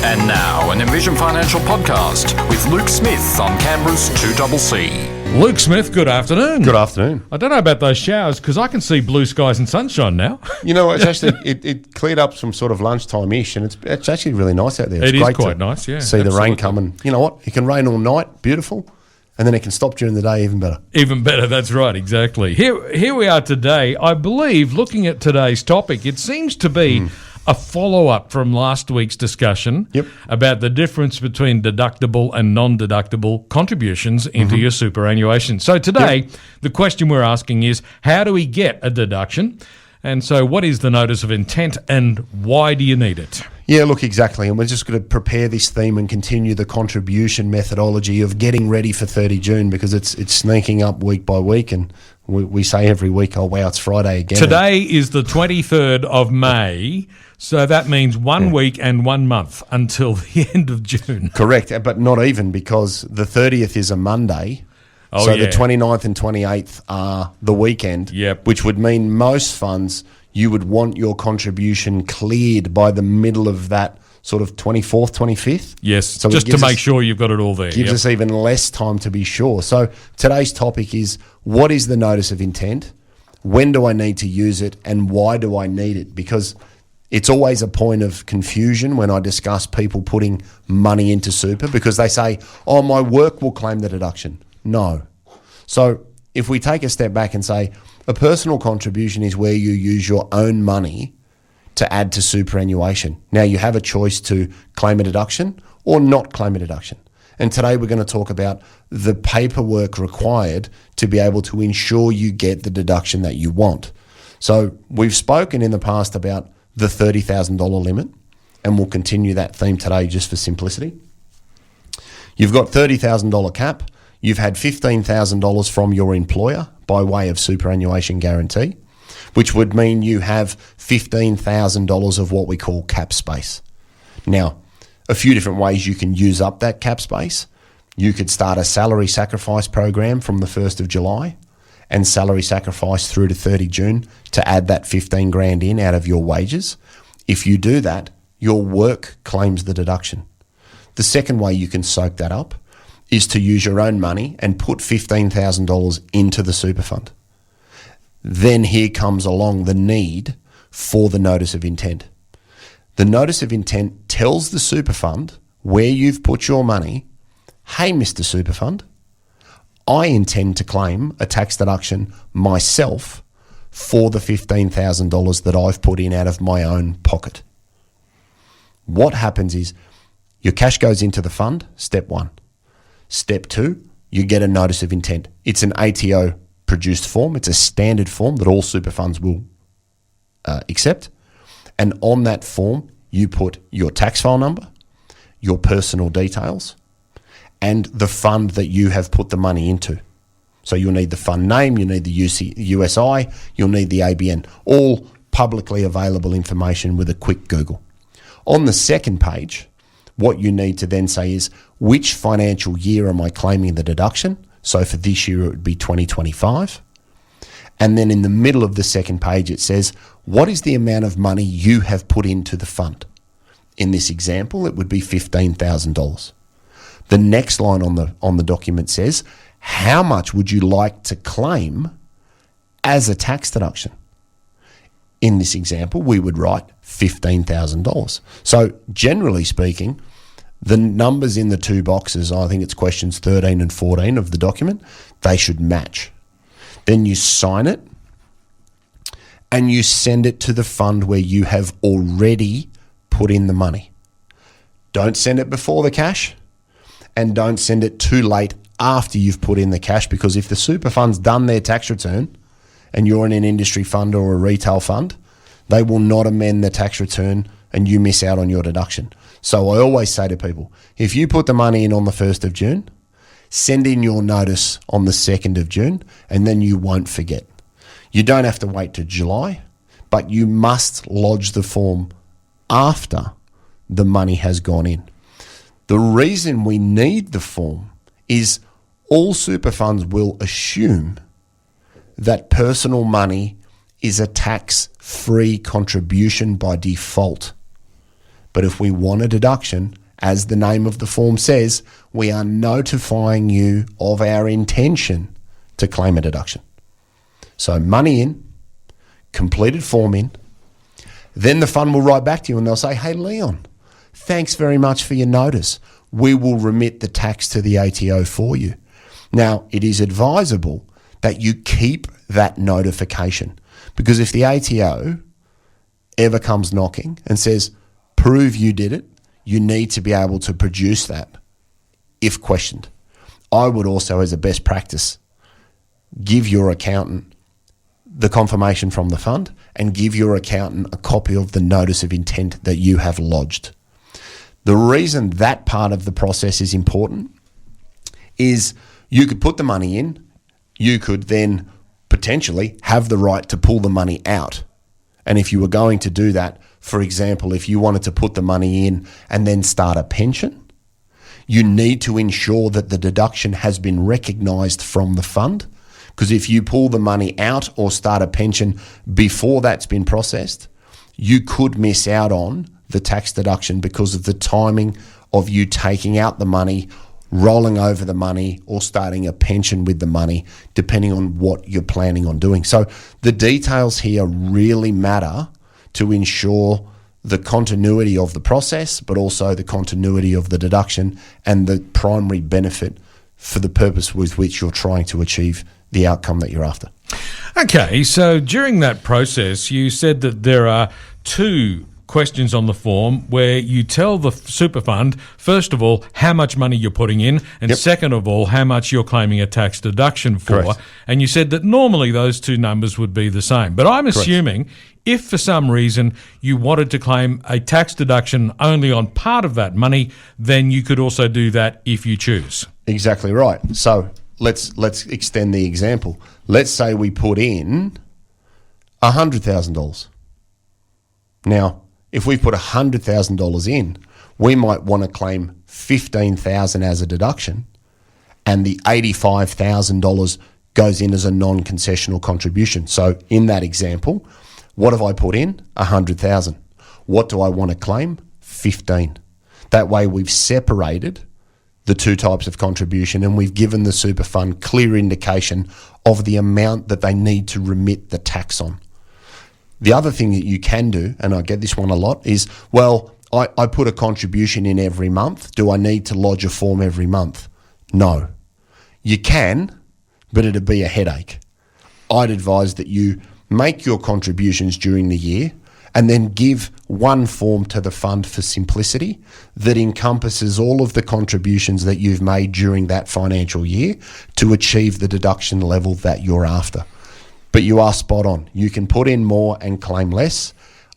And now, an Envision Financial podcast with Luke Smith on Canberra's 2CC. Luke Smith, good afternoon. Good afternoon. I don't know about those showers because I can see blue skies and sunshine now. You know, it's actually it cleared up some sort of lunchtime-ish, and it's actually really nice out there. It's It is great quite to nice, yeah. see the rain Absolutely. coming. You know what? It can rain all night, beautiful, and then it can stop during the day, even better. Even better, that's right, exactly. Here we are today. I believe, looking at today's topic, it seems to be a follow-up from last week's discussion about the difference between deductible and non-deductible contributions into your superannuation. So today, the question we're asking is, how do we get a deduction? And so what is the notice of intent and why do you need it? Yeah, look, exactly. And we're just going to prepare this theme and continue the contribution methodology of getting ready for 30 June because it's sneaking up week by week. And we say every week, oh, wow, it's Friday again. Today is the 23rd of May, so that means 1 week and 1 month until the end of June. Correct, but not even because the 30th is a Monday. Oh, so yeah. the 29th and 28th are the weekend, which would mean most funds you would want your contribution cleared by the middle of that sort of 24th, 25th. Yes, so just to make sure you've got it all there. Gives us even less time to be sure. So today's topic is, what is the notice of intent? When do I need to use it? And why do I need it? Because it's always a point of confusion when I discuss people putting money into super because they say, oh, my work will claim the deduction. No. So if we take a step back and say a personal contribution is where you use your own money to add to superannuation. Now you have a choice to claim a deduction or not claim a deduction. And today we're going to talk about the paperwork required to be able to ensure you get the deduction that you want. So we've spoken in the past about the $30,000 limit, and we'll continue that theme today just for simplicity. You've got $30,000 cap. You've had $15,000 from your employer by way of superannuation guarantee, which would mean you have $15,000 of what we call cap space. Now, a few different ways you can use up that cap space. You could start a salary sacrifice program from the 1st of July and salary sacrifice through to 30 June to add that 15 grand in out of your wages. If you do that, your work claims the deduction. The second way you can soak that up is to use your own money and put $15,000 into the super fund. Then here comes along the need for the notice of intent. The notice of intent tells the super fund where you've put your money, hey, Mr. Super Fund, I intend to claim a tax deduction myself for the $15,000 that I've put in out of my own pocket. What happens is your cash goes into the fund, step one. Step two, you get a notice of intent. It's an ATO produced form. It's a standard form that all super funds will accept. And on that form, you put your tax file number, your personal details, and the fund that you have put the money into. So you'll need the fund name, you need the USI, you'll need the ABN, all publicly available information with a quick Google. On the second page, what you need to then say is, which financial year am I claiming the deduction? So for this year, it would be 2025. And then in the middle of the second page, it says, what is the amount of money you have put into the fund? In this example, it would be $15,000. The next line on the document says, how much would you like to claim as a tax deduction? In this example, we would write $15,000. So generally speaking, the numbers in the two boxes, I think it's questions 13 and 14 of the document, they should match. Then you sign it and you send it to the fund where you have already put in the money. Don't send it before the cash and don't send it too late after you've put in the cash, because if the super fund's done their tax return and you're in an industry fund or a retail fund, they will not amend the tax return and you miss out on your deduction. So I always say to people, if you put the money in on the 1st of June, send in your notice on the 2nd of June, and then you won't forget. You don't have to wait to July, but you must lodge the form after the money has gone in. The reason we need the form is all super funds will assume that personal money is a tax-free contribution by default. But if we want a deduction, as the name of the form says, we are notifying you of our intention to claim a deduction. So money in, completed form in, then the fund will write back to you and they'll say, hey, Leon, thanks very much for your notice. We will remit the tax to the ATO for you. Now, it is advisable that you keep that notification, because if the ATO ever comes knocking and says, prove you did it, you need to be able to produce that if questioned. I would also, as a best practice, give your accountant the confirmation from the fund and give your accountant a copy of the notice of intent that you have lodged. The reason that part of the process is important is you could put the money in, you could then potentially have the right to pull the money out. And if you were going to do that, for example, if you wanted to put the money in and then start a pension, you need to ensure that the deduction has been recognised from the fund. Because if you pull the money out or start a pension before that's been processed, you could miss out on the tax deduction because of the timing of you taking out the money, rolling over the money, or starting a pension with the money, depending on what you're planning on doing. So the details here really matter to ensure the continuity of the process, but also the continuity of the deduction and the primary benefit for the purpose with which you're trying to achieve the outcome that you're after. Okay, so during that process, you said that there are two questions on the form where you tell the super fund, first of all, how much money you're putting in, and second of all, how much you're claiming a tax deduction for. Correct. And you said that normally those two numbers would be the same. But I'm assuming if for some reason you wanted to claim a tax deduction only on part of that money, then you could also do that if you choose. Exactly right. So let's extend the example. Let's say we put in $100,000. Now, if we put $100,000 in, we might want to claim $15,000 as a deduction, and the $85,000 goes in as a non-concessional contribution. So in that example, what have I put in? $100,000. What do I want to claim? $15,000. That way we've separated the two types of contribution, and we've given the super fund clear indication of the amount that they need to remit the tax on. The other thing that you can do, and I get this one a lot, is, well, I put a contribution in every month. Do I need to lodge a form every month? No. You can, but it'd be a headache. I'd advise that you make your contributions during the year and then give one form to the fund for simplicity that encompasses all of the contributions that you've made during that financial year to achieve the deduction level that you're after. But you are spot on. You can put in more and claim less.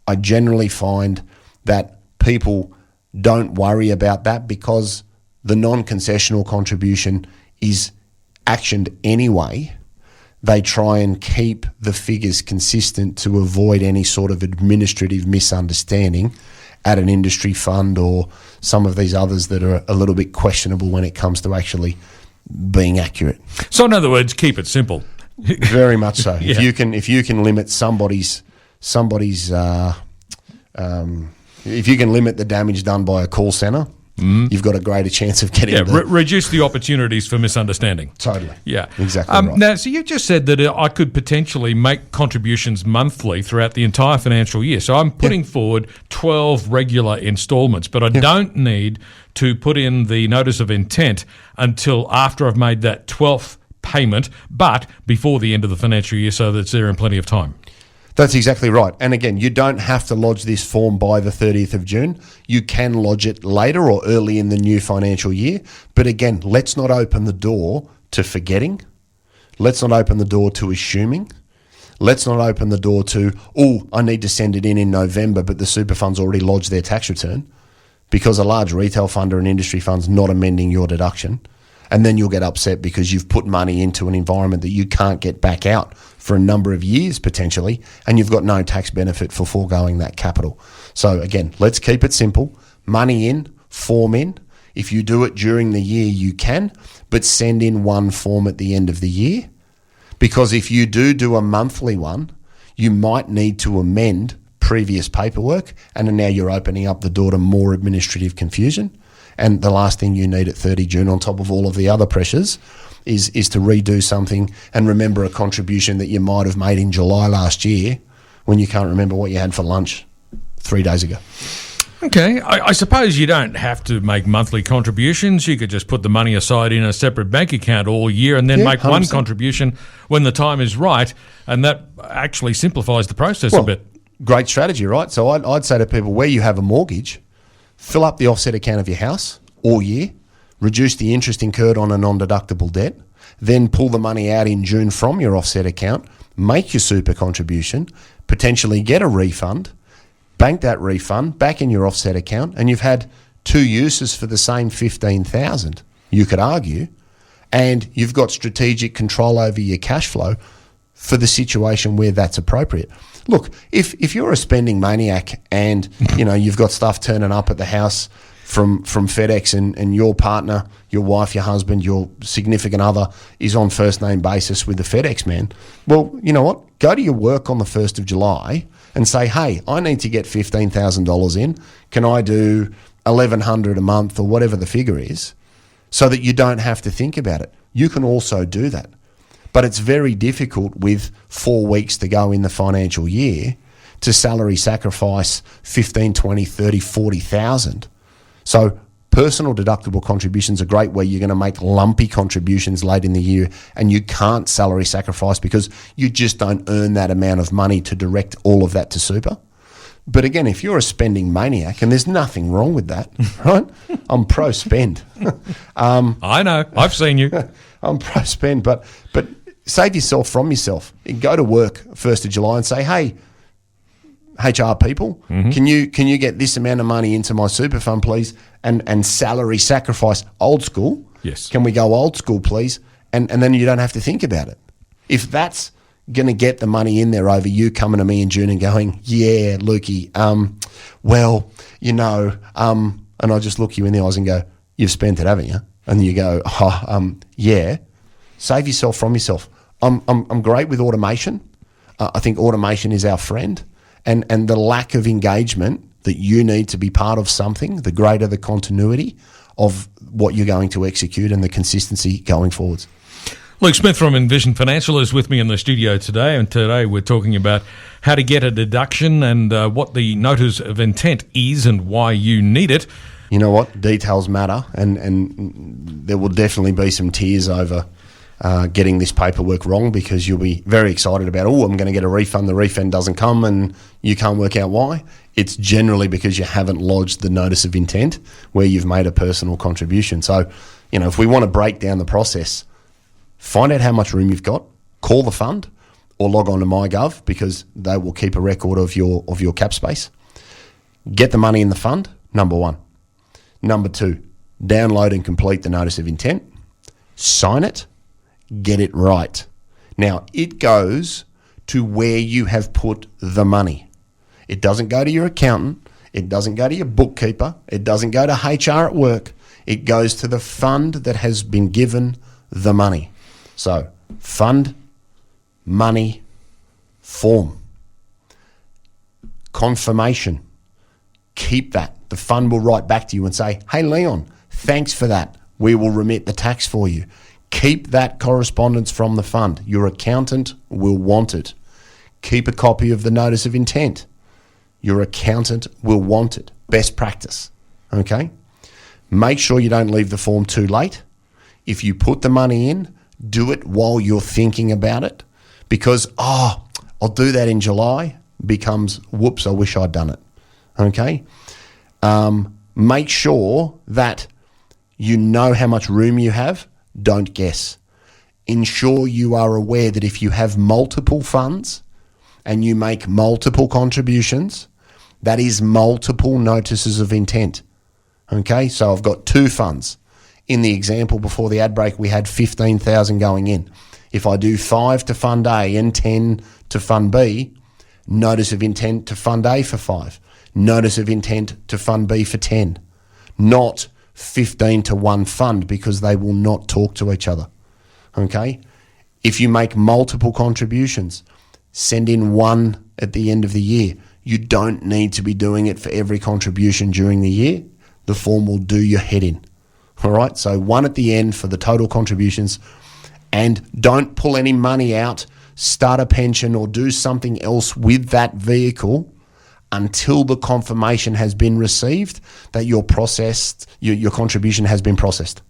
I generally find that people don't worry about that because the non-concessional contribution is actioned anyway. They try and keep the figures consistent to avoid any sort of administrative misunderstanding at an industry fund or some of these others that are a little bit questionable when it comes to actually being accurate. So in other words, keep it simple. Very much so. Yeah. If you can limit somebody's if you can limit the damage done by a call centre, you've got a greater chance of getting reduce the opportunities for misunderstanding. Totally. Yeah. Exactly right. Now, so you've just said that I could potentially make contributions monthly throughout the entire financial year. So I'm putting forward 12 regular instalments, but I don't need to put in the notice of intent until after I've made that 12th payment, but before the end of the financial year so that it's there in plenty of time. That's exactly right. And again, you don't have to lodge this form by the 30th of June. You can lodge it later or early in the new financial year. But again, let's not open the door to forgetting. Let's not open the door to assuming. Let's not open the door to, I need to send it in November, but the super fund's already lodged their tax return, because a large retail fund or an industry fund's not amending your deduction. And then you'll get upset because you've put money into an environment that you can't get back out for a number of years potentially, and you've got no tax benefit for foregoing that capital. So again, let's keep it simple. Money in, form in. If you do it during the year, you can, but send in one form at the end of the year, because if you do a monthly one, you might need to amend previous paperwork, and then now you're opening up the door to more administrative confusion. And the last thing you need at 30 June, on top of all of the other pressures, is to redo something and remember a contribution that you might have made in July last year when you can't remember what you had for lunch 3 days ago. Okay, I suppose you don't have to make monthly contributions. You could just put the money aside in a separate bank account all year and then make 100%. One contribution when the time is right, and that actually simplifies the process a bit. Great strategy, right? So I'd say to people, where you have a mortgage, fill up the offset account of your house all year, reduce the interest incurred on a non-deductible debt, then pull the money out in June from your offset account, make your super contribution, potentially get a refund, bank that refund back in your offset account, and you've had 2 uses for the same $15,000, you could argue, and you've got strategic control over your cash flow for the situation where that's appropriate. Look, if you're a spending maniac and you've got stuff turning up at the house from FedEx and your partner, your wife, your husband, your significant other is on first name basis with the FedEx man, well, you know what? Go to your work on the 1st of July and say, hey, I need to get $15,000 in. Can I do $1,100 a month or whatever the figure is, so that you don't have to think about it? You can also do that. But it's very difficult with 4 weeks to go in the financial year to salary sacrifice 15, 20, 30, 40,000. So personal deductible contributions are great where you're going to make lumpy contributions late in the year and you can't salary sacrifice because you just don't earn that amount of money to direct all of that to super. But again, if you're a spending maniac, and there's nothing wrong with that, right? I'm pro-spend. I know. I've seen you. I'm pro-spend, but save yourself from yourself. Go to work 1st of July and say, hey, HR people, can you get this amount of money into my super fund, please? And salary sacrifice old school. Yes. Can we go old school, please? And then you don't have to think about it. If that's going to get the money in there over you coming to me in June and going, yeah, Lukey, and I just look you in the eyes and go, you've spent it, haven't you? And you go, yeah. Save yourself from yourself. I'm great with automation. I think automation is our friend. And the lack of engagement that you need to be part of something, the greater the continuity of what you're going to execute and the consistency going forwards. Luke Smith from Envision Financial is with me in the studio today, and today we're talking about how to get a deduction and what the notice of intent is and why you need it. You know what? Details matter, and there will definitely be some tears over getting this paperwork wrong, because you'll be very excited about, I'm going to get a refund. The refund doesn't come and you can't work out why. It's generally because you haven't lodged the notice of intent where you've made a personal contribution. So, if we want to break down the process, find out how much room you've got, call the fund or log on to MyGov, because they will keep a record of your cap space. Get the money in the fund, number one. Number two, download and complete the notice of intent, sign it, get it right. Now, it goes to where you have put the money. It doesn't go to your accountant. It doesn't go to your bookkeeper. It doesn't go to HR at work. It goes to the fund that has been given the money. So, fund, money, form, confirmation. Keep that. The fund will write back to you and say, hey, Leon, thanks for that. We will remit the tax for you. Keep that correspondence from the fund. Your accountant will want it. Keep a copy of the notice of intent. Your accountant will want it. Best practice. Okay? Make sure you don't leave the form too late. If you put the money in, do it while you're thinking about it, because, I'll do that in July becomes, whoops, I wish I'd done it. Okay? Make sure that you know how much room you have. Don't guess. Ensure you are aware that if you have multiple funds and you make multiple contributions, that is multiple notices of intent. Okay, so I've got 2 funds. In the example before the ad break, we had 15,000 going in. If I do 5 to Fund A and 10 to Fund B, notice of intent to Fund A for 5, notice of intent to Fund B for 10, not 15 to one fund, because they will not talk to each other. Okay? If you make multiple contributions, send in one at the end of the year. You don't need to be doing it for every contribution during the year. The form will do your head in. All right, so 1 at the end for the total contributions, and don't pull any money out, start a pension or do something else with that vehicle until the confirmation has been received that your contribution has been processed.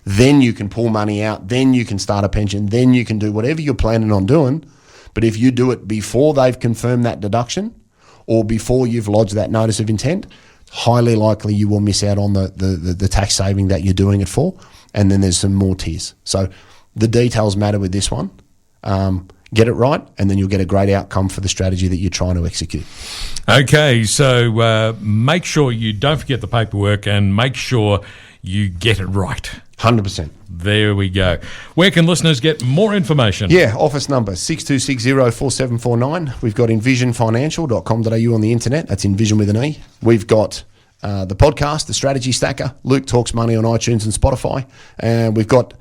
Then you can pull money out, then you can start a pension, then you can do whatever you're planning on doing. But if you do it before they've confirmed that deduction or before you've lodged that notice of intent, highly likely you will miss out on the tax saving that you're doing it for, and then there's some more tiers. So the details matter with this one. Get it right, and then you'll get a great outcome for the strategy that you're trying to execute. Okay, so make sure you don't forget the paperwork and make sure you get it right. 100%. There we go. Where can listeners get more information? Yeah, office number 62604749. We've got envisionfinancial.com.au on the internet. That's Envision with an E. We've got the podcast, The Strategy Stacker. Luke Talks Money on iTunes and Spotify. And we've got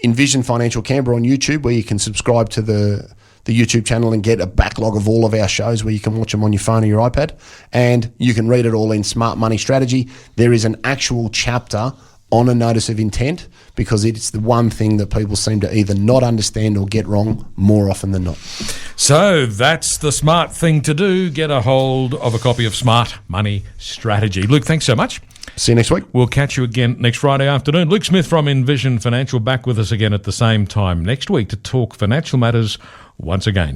Envision Financial Canberra on YouTube, where you can subscribe to the YouTube channel and get a backlog of all of our shows where you can watch them on your phone or your iPad. And you can read it all in Smart Money Strategy. There is an actual chapter on a notice of intent because it's the one thing that people seem to either not understand or get wrong more often than not. So that's the smart thing to do. Get a hold of a copy of Smart Money Strategy. Luke, thanks so much. See you next week. We'll catch you again next Friday afternoon. Luke Smith from Envision Financial back with us again at the same time next week to talk financial matters once again.